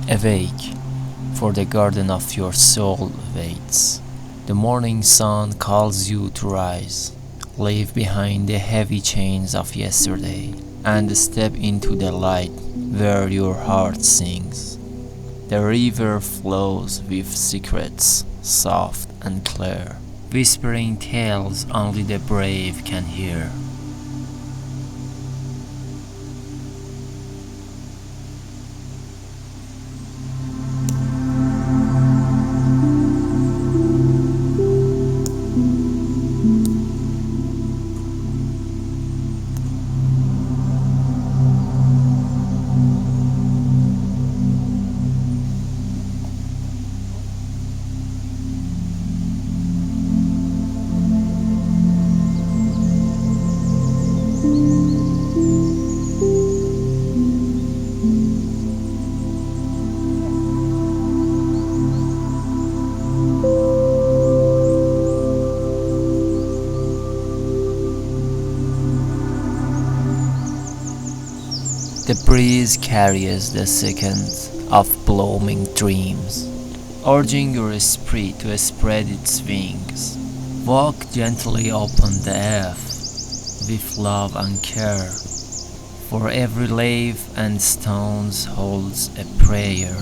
Awake, for the garden of your soul waits. The morning sun calls you to rise. Leave behind the heavy chains of yesterday and step into the light where your heart sings. The river flows with secrets, soft and clear, whispering tales only the brave can hear. The breeze carries the seconds of blooming dreams, urging your spirit to spread its wings. Walk gently upon the earth with love and care, for every leaf and stone holds a prayer.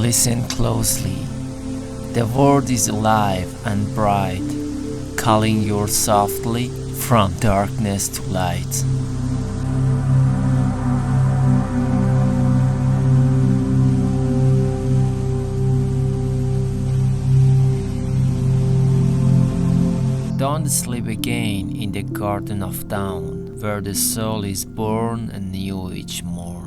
Listen closely. The world is alive and bright, calling you softly from darkness to light. Don't sleep again in the garden of dawn, where the soul is born anew each morn.